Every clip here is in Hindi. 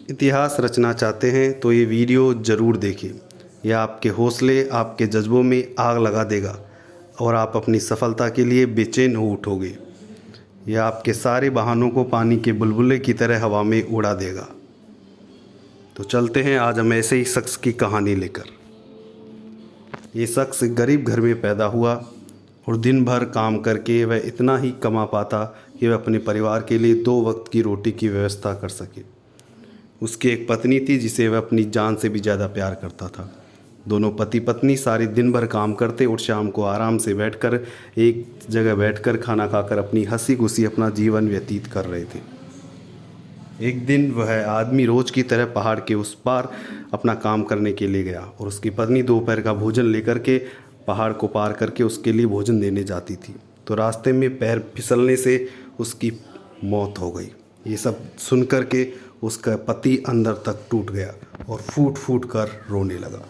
इतिहास रचना चाहते हैं तो ये वीडियो ज़रूर देखें। यह आपके हौसले, आपके जज्बों में आग लगा देगा और आप अपनी सफलता के लिए बेचैन हो उठोगे। यह आपके सारे बहानों को पानी के बुलबुले की तरह हवा में उड़ा देगा। तो चलते हैं आज हम ऐसे ही शख्स की कहानी लेकर। ये शख्स एक गरीब घर में पैदा हुआ और दिन भर काम करके वह इतना ही कमा पाता कि वह अपने परिवार के लिए 2 वक्त की रोटी की व्यवस्था कर सके। उसकी एक पत्नी थी जिसे वह अपनी जान से भी ज़्यादा प्यार करता था। दोनों पति पत्नी सारे दिन भर काम करते और शाम को आराम से बैठकर एक जगह बैठकर खाना खाकर अपनी हंसी खुशी अपना जीवन व्यतीत कर रहे थे। एक दिन वह आदमी रोज़ की तरह पहाड़ के उस पार अपना काम करने के लिए गया और उसकी पत्नी दोपहर का भोजन लेकर के पहाड़ को पार करके उसके लिए भोजन देने जाती थी, तो रास्ते में पैर फिसलने से उसकी मौत हो गई। ये सब सुन कर के उसका पति अंदर तक टूट गया और फूट फूट कर रोने लगा।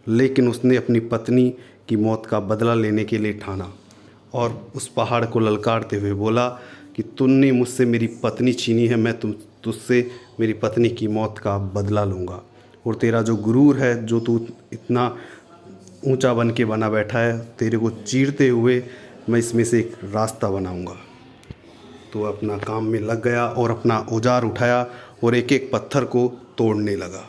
लेकिन उसने अपनी पत्नी की मौत का बदला लेने के लिए ठाना और उस पहाड़ को ललकारते हुए बोला कि तूने मुझसे मेरी पत्नी छीनी है, मैं तुझसे मेरी पत्नी की मौत का बदला लूँगा। और तेरा जो गुरूर है, जो तू इतना ऊंचा बन के बना बैठा है, तेरे को चीरते हुए मैं इसमें से एक रास्ता बनाऊँगा। तो अपना काम में लग गया और अपना औजार उठाया और एक एक पत्थर को तोड़ने लगा।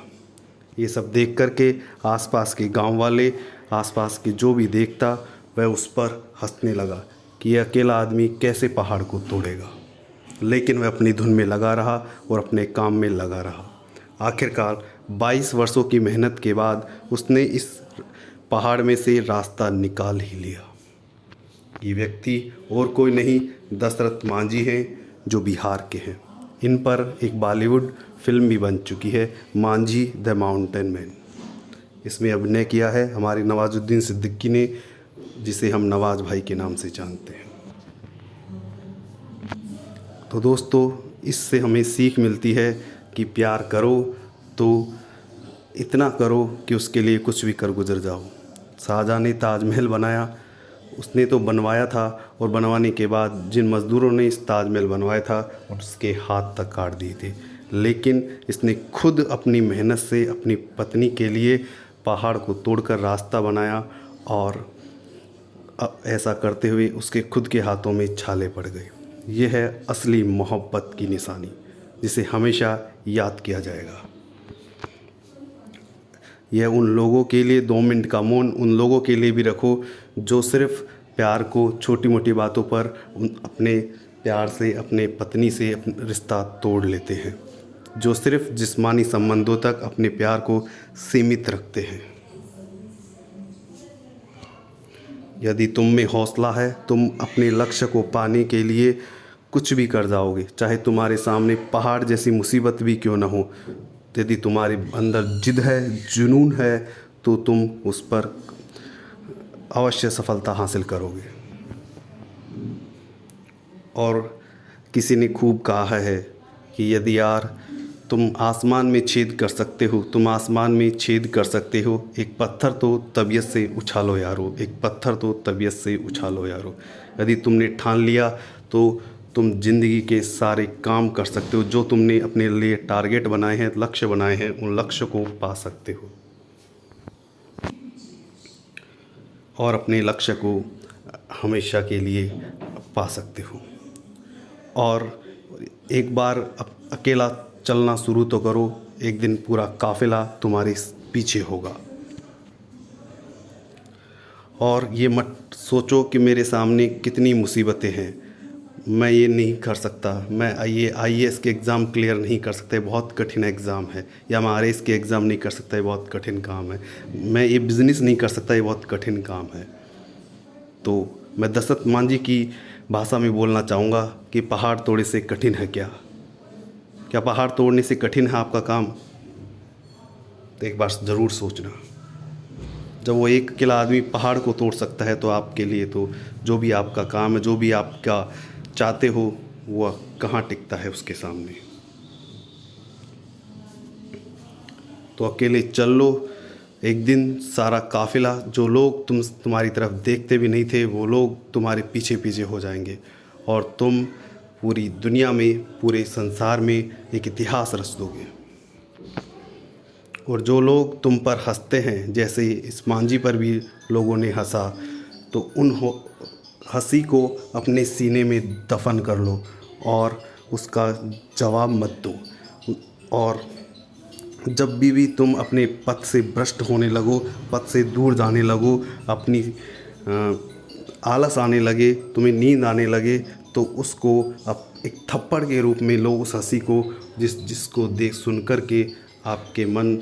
ये सब देख कर के आसपास के गांव वाले, आसपास के जो भी देखता वह उस पर हंसने लगा कि यह अकेला आदमी कैसे पहाड़ को तोड़ेगा। लेकिन वह अपनी धुन में लगा रहा और अपने काम में लगा रहा। आखिरकार 22 वर्षों की मेहनत के बाद उसने इस पहाड़ में से रास्ता निकाल ही लिया। ये व्यक्ति और कोई नहीं, दशरथ मांझी हैं, जो बिहार के हैं। इन पर एक बॉलीवुड फिल्म भी बन चुकी है, मांझी द माउंटेन मैन। इसमें अभिनय किया है हमारे नवाजुद्दीन सिद्दीकी ने, जिसे हम नवाज भाई के नाम से जानते हैं। तो दोस्तों, इससे हमें सीख मिलती है कि प्यार करो तो इतना करो कि उसके लिए कुछ भी कर गुजर जाओ। शाहजहाँ ने ताजमहल बनाया, उसने तो बनवाया था और बनवाने के बाद जिन मज़दूरों ने इस ताजमहल बनवाया था उसके हाथ तक काट दिए थे, लेकिन इसने खुद अपनी मेहनत से अपनी पत्नी के लिए पहाड़ को तोड़कर रास्ता बनाया और ऐसा करते हुए उसके खुद के हाथों में छाले पड़ गए। यह है असली मोहब्बत की निशानी, जिसे हमेशा याद किया जाएगा। यह उन लोगों के लिए 2 मिनट का मौन उन लोगों के लिए भी रखो जो सिर्फ़ प्यार को छोटी मोटी बातों पर अपने प्यार से, अपने पत्नी से अपना रिश्ता तोड़ लेते हैं, जो सिर्फ़ जिस्मानी संबंधों तक अपने प्यार को सीमित रखते हैं। यदि तुम में हौसला है, तुम अपने लक्ष्य को पाने के लिए कुछ भी कर जाओगे, चाहे तुम्हारे सामने पहाड़ जैसी मुसीबत भी क्यों ना हो। यदि तुम्हारे अंदर जिद है, जुनून है, तो तुम उस पर अवश्य सफलता हासिल करोगे। और किसी ने खूब कहा है कि यदि यार तुम आसमान में छेद कर सकते हो, तुम आसमान में छेद कर सकते हो, एक पत्थर तो तबीयत से उछालो यारो, एक पत्थर तो तबीयत से उछालो यारो। यदि तुमने ठान लिया तो तुम ज़िंदगी के सारे काम कर सकते हो, जो तुमने अपने लिए टारगेट बनाए हैं, लक्ष्य बनाए हैं, उन लक्ष्य को पा सकते हो और अपने लक्ष्य को हमेशा के लिए पा सकते हो। और एक बार अकेला चलना शुरू तो करो, एक दिन पूरा काफ़िला तुम्हारे पीछे होगा। और ये मत सोचो कि मेरे सामने कितनी मुसीबतें हैं, मैं ये नहीं कर सकता, मैं ये IAS के एग्ज़ाम क्लियर नहीं कर सकता, बहुत कठिन एग्ज़ाम है, या मैं RAS के एग्ज़ाम नहीं कर सकता, ये बहुत कठिन काम है, मैं ये बिज़नेस नहीं कर सकता, ये बहुत कठिन काम है। तो मैं दशरथ मांझी की भाषा में बोलना चाहूँगा कि पहाड़ तोड़ने से कठिन है क्या? क्या पहाड़ तोड़ने से कठिन है आपका काम? तो एक बार ज़रूर सोचना। जब वो एक अकेला आदमी पहाड़ को तोड़ सकता है, तो आपके लिए तो जो भी आपका काम है, जो भी आपका चाहते हो, वह कहाँ टिकता है उसके सामने। तो अकेले चल लो, एक दिन सारा काफ़िला, जो लोग तुम्हारी तरफ देखते भी नहीं थे, वो लोग तुम्हारे पीछे पीछे हो जाएंगे और तुम पूरी दुनिया में, पूरे संसार में एक इतिहास रच दोगे। और जो लोग तुम पर हंसते हैं, जैसे इस मांझी पर भी लोगों ने हंसा, तो उन हंसी को अपने सीने में दफन कर लो और उसका जवाब मत दो। और जब भी तुम अपने पथ से भ्रष्ट होने लगो, पथ से दूर जाने लगो, अपनी आलस आने लगे, तुम्हें नींद आने लगे, तो उसको अब एक थप्पड़ के रूप में लो, उस हंसी को, जिसको देख सुन कर के आपके मन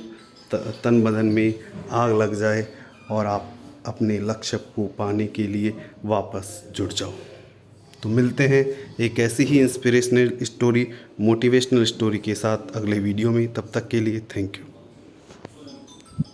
तन बदन में आग लग जाए और आप अपने लक्ष्य को पाने के लिए वापस जुट जाओ। तो मिलते हैं एक ऐसी ही इंस्पिरेशनल स्टोरी, मोटिवेशनल स्टोरी के साथ अगले वीडियो में। तब तक के लिए थैंक यू।